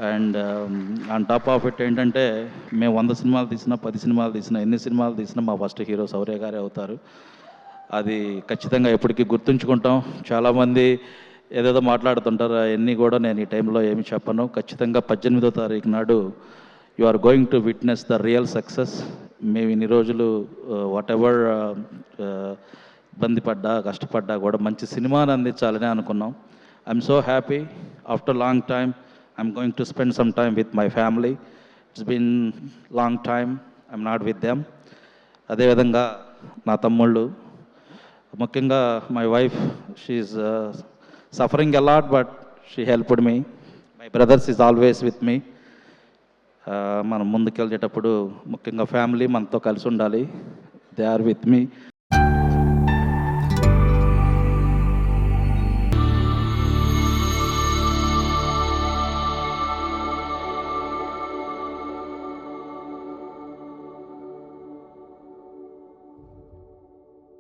And on top of it ఏంటంటే మేము 100 సినిమాలు తీసినా 10 సినిమాలు తీసినా ఎన్ని సినిమాలు తీసినా మా ఫస్ట్ హీరో శౌర్య గారే అవుతారు. అది ఖచ్చితంగా ఎప్పటికీ గుర్తుంచుకుంటాం. చాలామంది ఏదేదో మాట్లాడుతుంటారు, అవన్నీ కూడా నేను ఈ టైంలో ఏమి చెప్పను. ఖచ్చితంగా 18వ తారీఖు నాడు you are going to witness the real success. మేము ఇన్ని రోజులు వాట్ ఎవర్ ఇబ్బంది పడ్డా కష్టపడ్డా కూడా మంచి సినిమాని అందించాలని అనుకున్నాం. I'm so happy after long time I'm going to spend some time with my family. It's been long time I'm not with them. అదేవిధంగా నా తమ్ముళ్ళు, ముఖ్యంగా my wife, she's suffering a lot but she helped me. My brothers is always with me. మనం ముందుకెళ్ళేటప్పుడు ముఖ్యంగా family మనతో కలిసి ఉండాలి. They are with me.